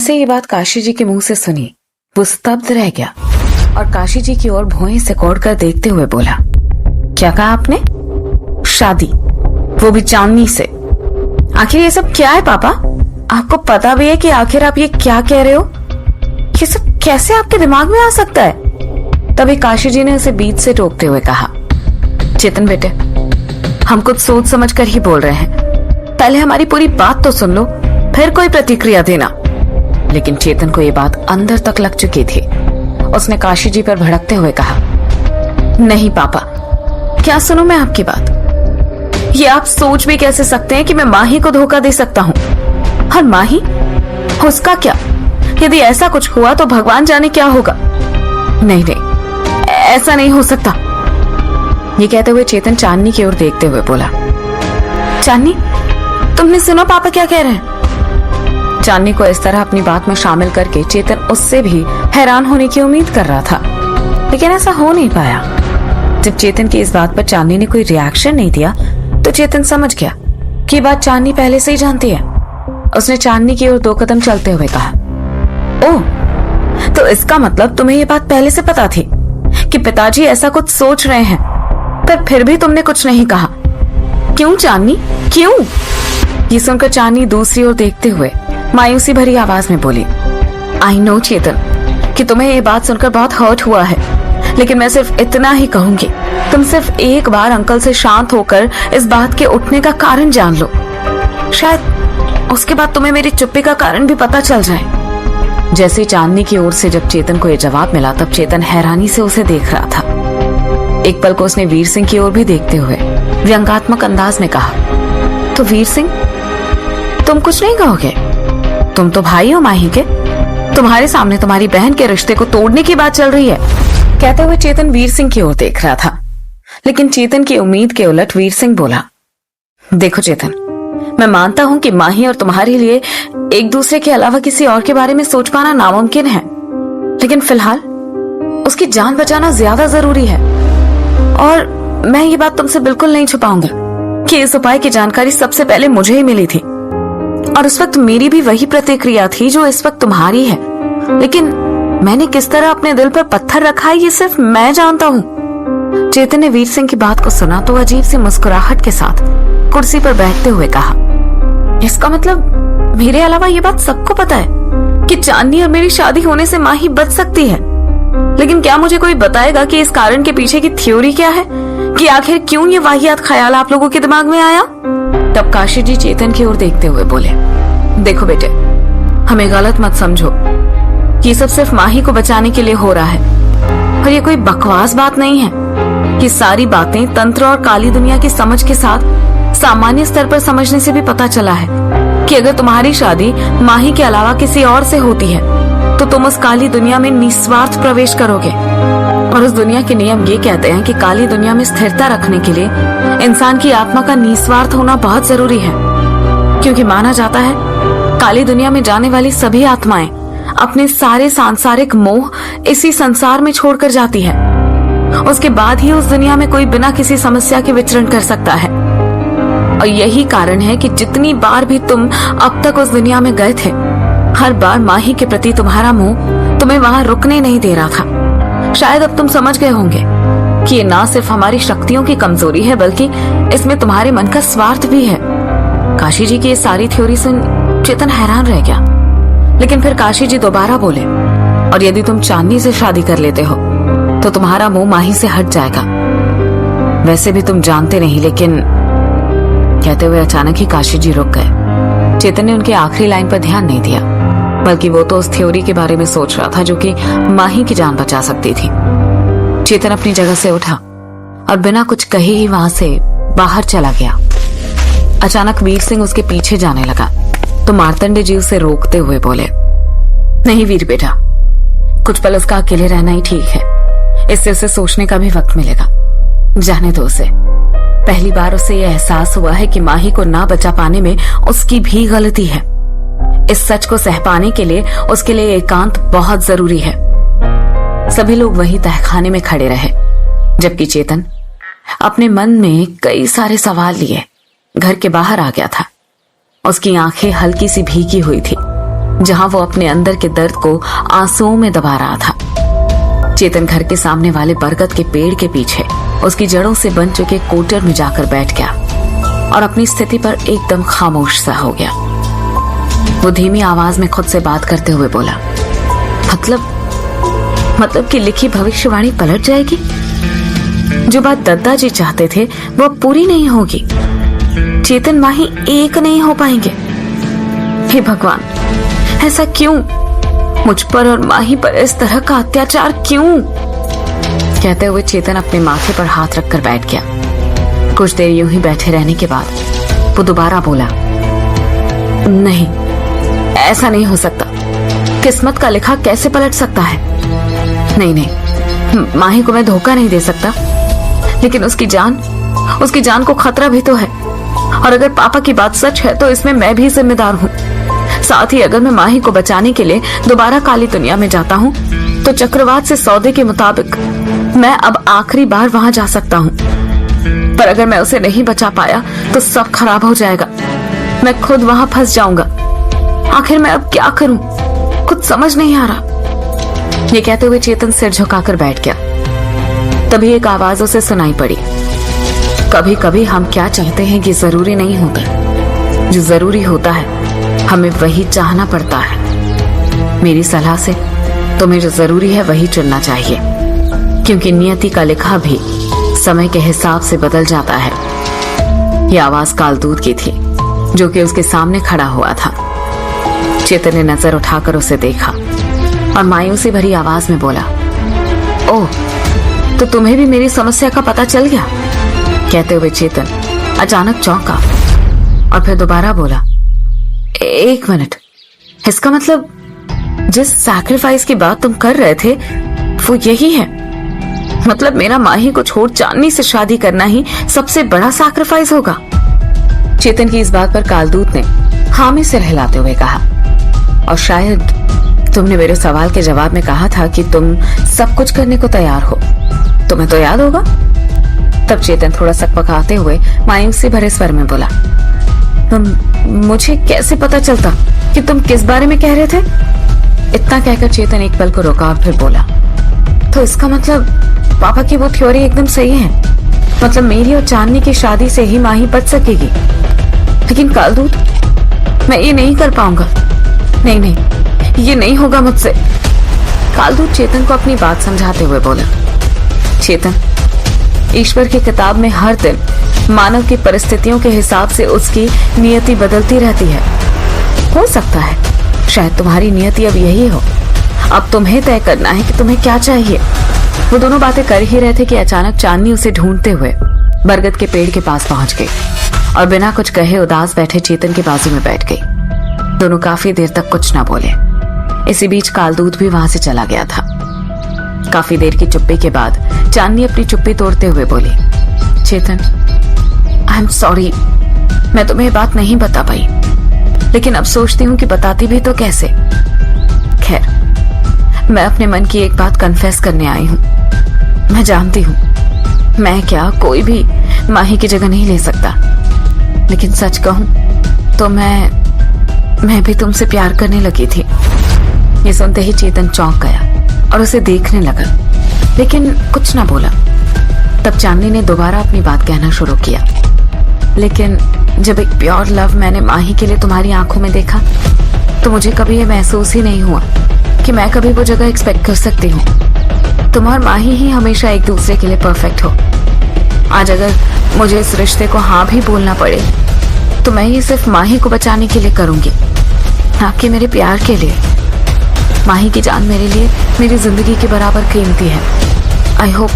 से ये बात काशी जी के मुंह से सुनी वो स्तब्ध रह गया और काशी जी की ओर भौहें सिकोड़ कर देखते हुए बोला, क्या कहा आपने? शादी, वो भी चांदनी से। आखिर ये सब क्या है पापा? आपको पता भी है कि आखिर आप ये क्या कह रहे हो? ये सब कैसे आपके दिमाग में आ सकता है? तभी काशी जी ने उसे बीच से टोकते हुए कहा, चेतन बेटे, हम कुछ सोच समझ कर ही बोल रहे हैं, पहले हमारी पूरी बात तो सुन लो, फिर कोई प्रतिक्रिया देना। लेकिन चेतन को ये बात अंदर तक लग चुकी थी। उसने काशी जी पर भड़कते हुए कहा, नहीं पापा, क्या सुनूं मैं आपकी बात? ये आप सोच भी कैसे सकते हैं कि मैं माही को धोखा दे सकता हूँ? और माही, उसका क्या? यदि ऐसा कुछ हुआ तो भगवान जाने क्या होगा। नहीं नहीं, ऐसा नहीं हो सकता। ये कहते हुए चेतन चांदनी की ओर देखते हुए बोला, चांदनी, तुमने सुना पापा क्या कह रहे हैं? चांदनी को इस तरह अपनी बात में शामिल करके चेतन उससे भी हैरान होने की उम्मीद कर रहा था, लेकिन ऐसा हो नहीं पाया। जब चेतन की इस बात पर चांदनी ने कोई रिएक्शन नहीं दिया तो चेतन समझ गया कि बात चांदनी पहले से ही जानती है। उसने चांदनी की ओर 2 कदम चलते हुए कहा, ओह, तो इसका मतलब तुम्हें ये बात पहले से पता थी कि पिताजी ऐसा कुछ सोच रहे हैं, पर फिर भी तुमने कुछ नहीं कहा। क्यों चांदनी, क्यों? ये सुनकर चांदनी दूसरी ओर देखते हुए मायूसी भरी आवाज में बोली, आई नो चेतन कि तुम्हें ये बात सुनकर बहुत हर्ट हुआ है, लेकिन मैं सिर्फ इतना ही कहूंगी, तुम सिर्फ एक बार अंकल से शांत होकर इस बात के उठने का कारण जान लो। शायद उसके बाद तुम्हें मेरी चुप्पी का कारण भी पता चल जाए। जैसे चांदनी की ओर से जब चेतन को यह जवाब मिला तब चेतन हैरानी से उसे देख रहा था। एक पल को उसने वीर सिंह की ओर भी देखते हुए व्यंगात्मक अंदाज में कहा, तो वीर सिंह, तुम कुछ नहीं कहोगे? तुम तो भाई हो माही के, तुम्हारे सामने तुम्हारी बहन के रिश्ते को तोड़ने की बात चल रही है। कहते हुए चेतन वीर सिंह की ओर देख रहा था, लेकिन चेतन की उम्मीद के उलट वीर सिंह बोला, देखो चेतन, मैं मानता हूं कि माही और तुम्हारे लिए एक दूसरे के अलावा किसी और के बारे में सोच पाना नामुमकिन है, लेकिन फिलहाल उसकी जान बचाना ज्यादा जरूरी है। और मैं ये बात तुमसे बिल्कुल नहीं छुपाऊंगा कि इस उपाय की जानकारी सबसे पहले मुझे ही मिली थी, और उस वक्त मेरी भी वही प्रतिक्रिया थी जो इस वक्त तुम्हारी है, लेकिन मैंने किस तरह अपने दिल पर पत्थर रखा है ये सिर्फ मैं जानता हूँ। चेतन ने वीर सिंह की बात को सुना तो अजीब सी मुस्कुराहट के साथ कुर्सी पर बैठते हुए कहा, इसका मतलब मेरे अलावा ये बात सबको पता है कि चांदनी और मेरी शादी होने से माही बच सकती है, लेकिन क्या मुझे कोई बताएगा कि इस कारण के पीछे की थ्योरी क्या है, कि आखिर क्यों ये वाहियात ख्याल आप लोगों के दिमाग में आया? तब काशी जी चेतन की ओर देखते हुए बोले, देखो बेटे, हमें गलत मत समझो, ये सब सिर्फ माही को बचाने के लिए हो रहा है, और ये कोई बकवास बात नहीं है। ये सारी बातें तंत्र और काली दुनिया की समझ के साथ सामान्य स्तर पर समझने से भी पता चला है कि अगर तुम्हारी शादी माही के अलावा किसी और से होती है तो तुम उस काली दुनिया में निस्वार्थ प्रवेश करोगे, और उस दुनिया के नियम ये कहते हैं कि काली दुनिया में स्थिरता रखने के लिए इंसान की आत्मा का निस्वार्थ होना बहुत जरूरी है, क्योंकि माना जाता है काली दुनिया में जाने वाली सभी आत्माएं अपने सारे सांसारिक मोह इसी संसार में छोड़कर जाती है। उसके बाद ही उस दुनिया में कोई बिना किसी समस्या के विचरण कर सकता है, और यही कारण है कि जितनी बार भी तुम अब तक उस दुनिया में गए थे, हर बार माही के प्रति तुम्हारा मोह तुम्हें वहां रुकने नहीं दे रहा था। शायद अब तुम समझ गए होंगे कि ये ना सिर्फ हमारी शक्तियों की कमजोरी है, बल्कि इसमें तुम्हारे मन का स्वार्थ भी है। काशी जी की ये सारी थ्योरी सुन चेतन हैरान रह गया, लेकिन फिर काशी जी दोबारा बोले, और यदि तुम चांदनी से शादी कर लेते हो तो तुम्हारा मोह माही से हट जाएगा। वैसे भी तुम जानते नहीं, लेकिन कहते हुए अचानक ही काशी जी रुक गए। चेतन ने उनकी आखिरी लाइन पर ध्यान नहीं दिया, बल्कि वो तो उस थ्योरी के बारे में सोच रहा था जो कि माही की जान बचा सकती थी। चेतन अपनी जगह से उठा और बिना कुछ कहे ही वहां से बाहर चला गया। अचानक वीर सिंह उसके पीछे जाने लगा तो मार्तंड जी उसे रोकते हुए बोले, नहीं वीर बेटा, कुछ पल उसका अकेले रहना ही ठीक है, इससे उसे सोचने का भी वक्त मिलेगा। जाने दो उसे। पहली बार उसे यह एहसास हुआ है कि माही को ना बचा पाने में उसकी भी गलती है। इस सच को सह पाने के लिए उसके लिए एकांत बहुत जरूरी है। सभी लोग वहीं तहखाने में खड़े रहे, जबकि चेतन अपने मन में कई सारे सवाल लिए घर के बाहर आ गया था। उसकी आंखें हल्की सी भीगी हुई थी जहां वो अपने अंदर के दर्द को आंसुओं में दबा रहा था। चेतन घर के सामने वाले बरगद के पेड़ के पीछे उसकी जड़ों से बन चुके कोटर में जाकर बैठ गया और अपनी स्थिति पर एकदम खामोश सा हो गया। वो धीमी आवाज में खुद से बात करते हुए बोला, मतलब कि लिखी भविष्यवाणी पलट जाएगी? जो बात दादाजी चाहते थे वो अब पूरी नहीं होगी। चेतन माही एक नहीं हो पाएंगे। हे भगवान, ऐसा क्यों? मुझ पर और माही पर इस तरह का अत्याचार क्यों? कहते हुए चेतन अपने माथे पर हाथ रखकर बैठ गया। कुछ देर यूं ही बैठे रहने के बाद वो दोबारा बोला, नहीं, ऐसा नहीं हो सकता। किस्मत का लिखा कैसे पलट सकता है? नहीं, माही को मैं धोखा नहीं दे सकता, लेकिन उसकी जान को खतरा भी तो है। और अगर पापा की बात सच है तो इसमें मैं भी जिम्मेदार हूँ। साथ ही अगर मैं माही को बचाने के लिए दोबारा काली दुनिया में जाता हूँ तो चक्रवात से सौदे के मुताबिक मैं अब आखिरी बार वहां जा सकता हूँ। पर अगर मैं उसे नहीं बचा पाया तो सब खराब हो जाएगा। मैं खुद वहां फंस जाऊंगा। आखिर मैं अब क्या करूं? कुछ समझ नहीं आ रहा। ये कहते हुए चेतन सिर झुकाकर बैठ गया। तभी एक आवाज उसे सुनाई पड़ी, कभी कभी हम क्या चाहते हैं कि जरूरी नहीं होता। जो जरूरी होता है हमें वही चाहना पड़ता है। मेरी सलाह से तुम्हें जो जरूरी है वही चुनना चाहिए, क्योंकि नियति का लिखा भी समय के हिसाब से बदल जाता है। यह आवाज कालदूत की थी, जो कि उसके सामने खड़ा हुआ था। चेतन ने नजर उठाकर उसे देखा और मायूसी भरी आवाज में बोला, ओह, तो तुम्हें भी मेरी समस्या का पता चल गया? कहते हुए चेतन अचानक चौंका और फिर दोबारा बोला, एक मिनट, इसका मतलब जिस सैक्रिफाइस की बात तुम कर रहे थे वो यही है? मतलब मेरा माही को छोड़ चांदनी से शादी करना ही सबसे बड़ा सैक्रिफाइस होगा? चेतन की इस बात पर कालदूत ने हामी सिर हिलाते हुए कहा, और शायद तुमने मेरे सवाल के जवाब में कहा था कि तुम सब कुछ करने को तैयार हो। तुम्हें तो याद होगा। तब चेतन थोड़ा सकपकाते हुए मायूसी भरे स्वर में बोला, मुझे कैसे पता चलता कि तुम किस बारे में कह रहे थे? इतना कहकर चेतन एक पल को रुका और फिर बोला, तो इसका मतलब पापा की वो थ्योरी एकदम सही है। मतलब मेरी और चांदनी की शादी से ही माही बच सकेगी। लेकिन कालदूत, मैं ये नहीं कर पाऊंगा। नहीं, ये नहीं होगा मुझसे। कालदूत चेतन को अपनी बात समझाते हुए बोला, चेतन, ईश्वर की किताब में हर दिन मानव की परिस्थितियों के हिसाब से उसकी नियति बदलती रहती है। हो सकता है शायद तुम्हारी नियति अब यही हो। अब तुम्हें तय करना है कि तुम्हें क्या चाहिए। वो दोनों बातें कर ही रहे थे कि अचानक चांदनी उसे ढूंढते हुए बरगद के पेड़ के पास पहुंच गई और बिना कुछ कहे उदास बैठे चेतन के बाजू में बैठ गई। दोनों काफी देर तक कुछ न बोले। इसी बीच कालदूत भी वहां से चला गया था। काफी देर की चुप्पी के बाद चांदनी अपनी चुप्पी तोड़ते हुए बोली, चेतन, आई एम सॉरी, मैं तुम्हें बात नहीं बता पाई, लेकिन अब सोचती हूँ कि बताती भी तो कैसे। खैर, मैं अपने मन की एक बात कन्फेस करने आई हूँ। मैं जानती हूँ मैं क्या कोई भी माही की जगह नहीं ले सकता, लेकिन सच कहूँ तो मैं भी तुमसे प्यार करने लगी थी। ये सुनते ही चेतन चौंक गया और उसे देखने लगा, लेकिन कुछ ना बोला। तब चांदनी ने दोबारा अपनी बात कहना शुरू किया, लेकिन जब एक प्योर लव मैंने माही के लिए तुम्हारी आंखों में देखा तो मुझे कभी ये महसूस ही नहीं हुआ कि मैं कभी वो जगह एक्सपेक्ट कर सकती हूँ। तुम और माही ही हमेशा एक दूसरे के लिए परफेक्ट हो। आज अगर मुझे इस रिश्ते को हाँ भी बोलना पड़े तो मैं ये सिर्फ माही को बचाने के लिए करूंगी, ना कि मेरे प्यार के लिए। माही की जान मेरे लिए मेरी जिंदगी के बराबर कीमती है। आई होप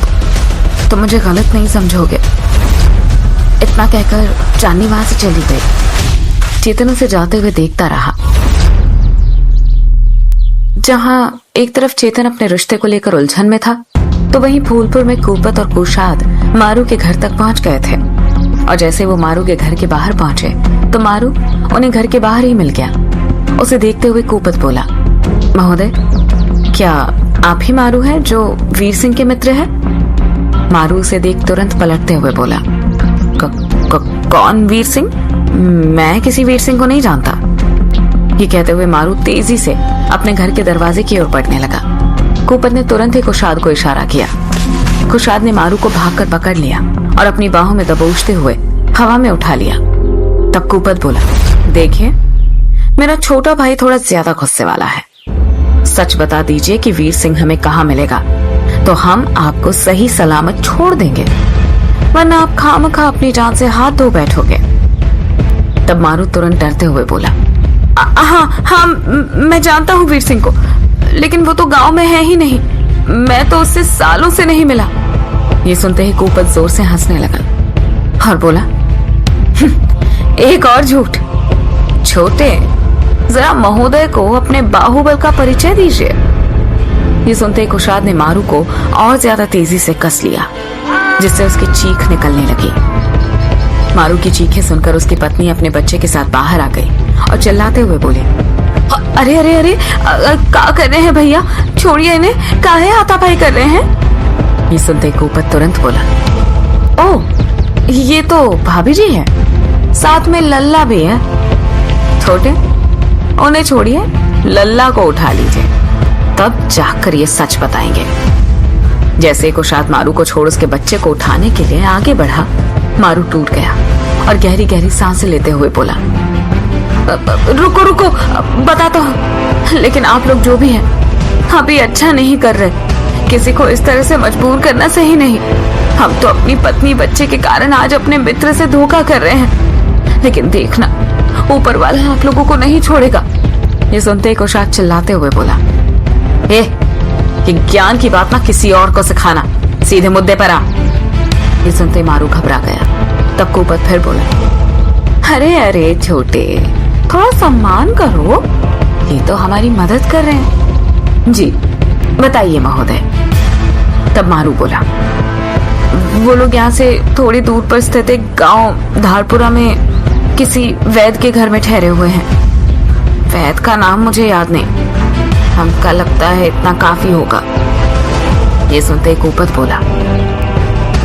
तुम मुझे गलत नहीं समझोगे। इतना कहकर चांदनी वहां से चली गई। चेतन उसे जाते हुए देखता रहा। जहां एक तरफ चेतन अपने रिश्ते को लेकर उलझन में था, तो वहीं फूलपुर में कूपत और कुशाद मारू के घर तक पहुंच गए थे। और जैसे वो मारू के घर के बाहर पहुंचे तो मारू उन्हें घर के बाहर ही मिल गया। उसे देखते हुए कूपत बोला, महोदय, क्या आप ही मारू हैं जो वीर सिंह के मित्र हैं? मारू उसे देख तुरंत पलटते हुए बोला, कौन वीर सिंह? मैं किसी वीर सिंह को नहीं जानता। ये कहते हुए मारू तेजी से अपने घर के दरवाजे की ओर बढ़ने लगा। कुपत ने तुरंत ही कुशाद को इशारा किया। कुशाद ने मारू को भागकर पकड़ लिया और अपनी बाहों में दबोचते हुए हवा में उठा लिया। तब कुपत बोला, देखिए मेरा छोटा भाई थोड़ा ज्यादा गुस्से वाला है। सच बता दीजिए कि वीर सिंह हमें कहाँ मिलेगा, तो हम आपको सही सलामत छोड़ देंगे, वरना आप खामखा अपनी जान से हाथ धो बैठोगे। तब मारू तुरंत डरते हुए बोला, हाँ मैं जानता हूँ वीर सिंह को, लेकिन वो तो गांव में है ही नहीं, मैं तो उससे सालों से नहीं मिला। ये सुनते ही कुपत जोर से हंसने लगा और बोला, एक और झूठ। छोटे, जरा महोदय को अपने बाहुबल का परिचय दीजिए। ये सुनते ही कुशाद ने मारू को और ज्यादा तेजी से कस लिया, जिससे उसकी चीख निकलने लगी। मारू की चीखें सुनकर उसकी पत्नी अपने बच्चे के साथ बाहर आ गई और चिल्लाते हुए बोले, अरे अरे अरे क्या कर रहे हैं भैया, छोड़िए इन्हें, काहे हाथापाई कर रहे हैं। ये सुनते ही कुपत तुरंत बोला, ओह ये तो भाभी जी है, साथ में लल्ला भी है। छोटे, उन्हें छोड़िए, लल्ला को उठा लीजिए, तब जाकर ये सच बताएंगे। जैसे कुशाद मारू को छोड़ उसके बच्चे को उठाने के लिए आगे बढ़ा, मारू टूट गया और गहरी गहरी सांसें लेते हुए बोला, रुको रुको बताता हूँ, लेकिन आप लोग जो भी हैं अभी अच्छा नहीं कर रहे। किसी को इस तरह से मजबूर करना सही नहीं। हम तो अपनी पत्नी बच्चे के कारण आज अपने मित्र से धोखा कर रहे हैं, लेकिन देखना ऊपर वाला आप लोगों को नहीं छोड़ेगा। ये सुनते ही कुशाद चिल्लाते हुए बोला, ये ज्ञान की बात ना किसी और को सिखाना, सीधे मुद्दे पर आ। ये सुनते मारू घबरा गया। तब कुपत फिर बोला, अरे अरे छोटे, थोड़ा सम्मान करो, ये तो हमारी मदद कर रहे हैं। जी बताइए महोदय। तब मारू बोला, वो लोग यहाँ से थोड़ी दूर पर स्थित एक गांव धारपुरा में किसी वैद्य के घर में ठहरे हुए हैं। वैद्य का नाम मुझे याद नहीं, हमका लगता है इतना काफी होगा। ये सुनते कुपत बोला,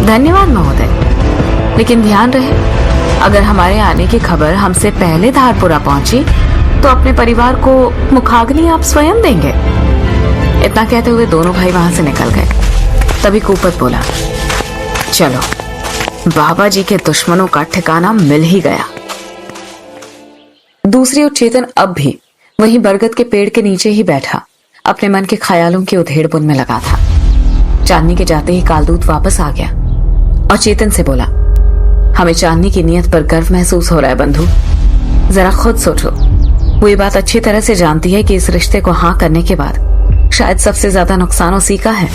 धन्यवाद महोदय, लेकिन ध्यान रहे अगर हमारे आने की खबर हमसे पहले धारपुरा पहुंची तो अपने परिवार को मुखाग्नि आप स्वयं देंगे। इतना कहते हुए दोनों भाई वहां से निकल गए। तभी कुपत बोला, चलो बाबा जी के दुश्मनों का ठिकाना मिल ही गया। दूसरी ओर चेतन अब भी वहीं बरगद के पेड़ के नीचे ही बैठा अपने मन के ख्यालों की उधेड़-बुन में लगा था। चांदनी के जाते ही कालदूत वापस आ गया और चेतन से बोला, हमें चांदनी की नियत पर गर्व महसूस हो रहा है बंधु। जरा खुद सोचो, वो ये बात अच्छी तरह से जानती है कि इस रिश्ते को हाँ करने के बाद शायद सबसे ज्यादा नुकसान उसी का है।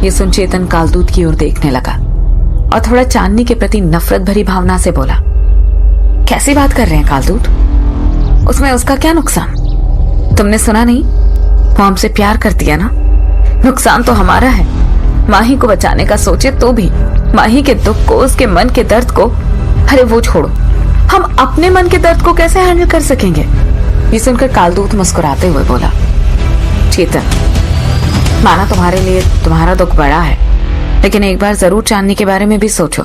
ये सुन चेतन कालदूत की ओर देखने लगा और थोड़ा चांदनी के प्रति नफरत भरी भावना से बोला, कैसी बात कर रहे हैं कालदूत, उसमें उसका क्या नुकसान? तुमने सुना नहीं, वो हमसे प्यार करती है ना, नुकसान तो हमारा है। माही को बचाने का सोचे तो भी माही के दुख को, उसके मन के दर्द को, अरे वो छोड़ो, हम अपने मन के दर्द को कैसे हैंडल कर सकेंगे? ये सुनकर कालदूत मुस्कुराते हुए बोला, चेतन, माना तुम्हारे लिए तुम्हारा दुख बड़ा है, लेकिन एक बार जरूर चांदनी के बारे में भी सोचो,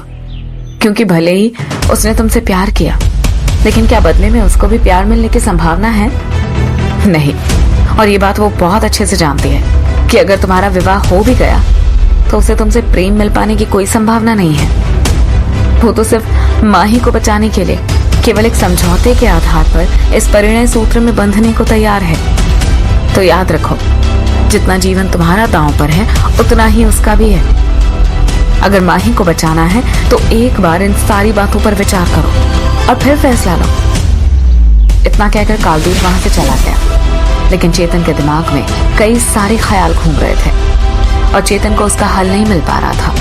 क्योंकि भले ही उसने तुमसे प्यार किया, लेकिन क्या बदले में उसको भी प्यार मिलने की संभावना है? नहीं। और ये बात वो बहुत अच्छे से जानती है कि अगर तुम्हारा विवाह हो भी गया तो उसे तुमसे प्रेम मिल पाने की कोई संभावना नहीं है। वो तो सिर्फ माही को बचाने के लिए केवल एक समझौते के आधार पर इस परिणय सूत्र में बंधने को तैयार है। तो याद रखो, जितना जीवन तुम्हारा दांव पर है उतना ही उसका भी है। अगर माही को बचाना है तो एक बार इन सारी बातों पर विचार करो और फिर फैसला लो। इतना कहकर कालदूत वहां से चला गया, लेकिन चेतन के दिमाग में कई सारे ख्याल घूम रहे थे और चेतन को उसका हल नहीं मिल पा रहा था।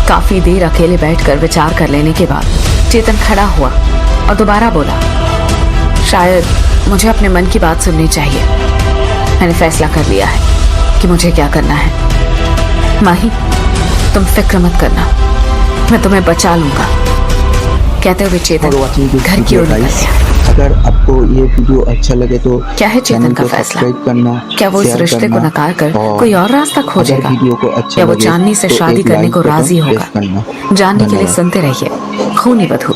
काफी देर अकेले बैठकर विचार कर लेने के बाद चेतन खड़ा हुआ और दोबारा बोला, शायद मुझे अपने मन की बात सुननी चाहिए। मैंने फैसला कर लिया है कि मुझे क्या करना है। माही, तुम फिक्र मत करना, मैं तुम्हें बचा लूंगा। कहते हुए चेतन घर की ओर निकल गया। अगर आपको ये वीडियो अच्छा लगे तो क्या है चेतन का फैसला? करना, क्या वो इस रिश्ते को नकार कर कोई और रास्ता खोजेगा, अच्छा या वो चांदनी से शादी करने को राजी होगा? जानने के लिए सुनते रहिए खूनी बधू।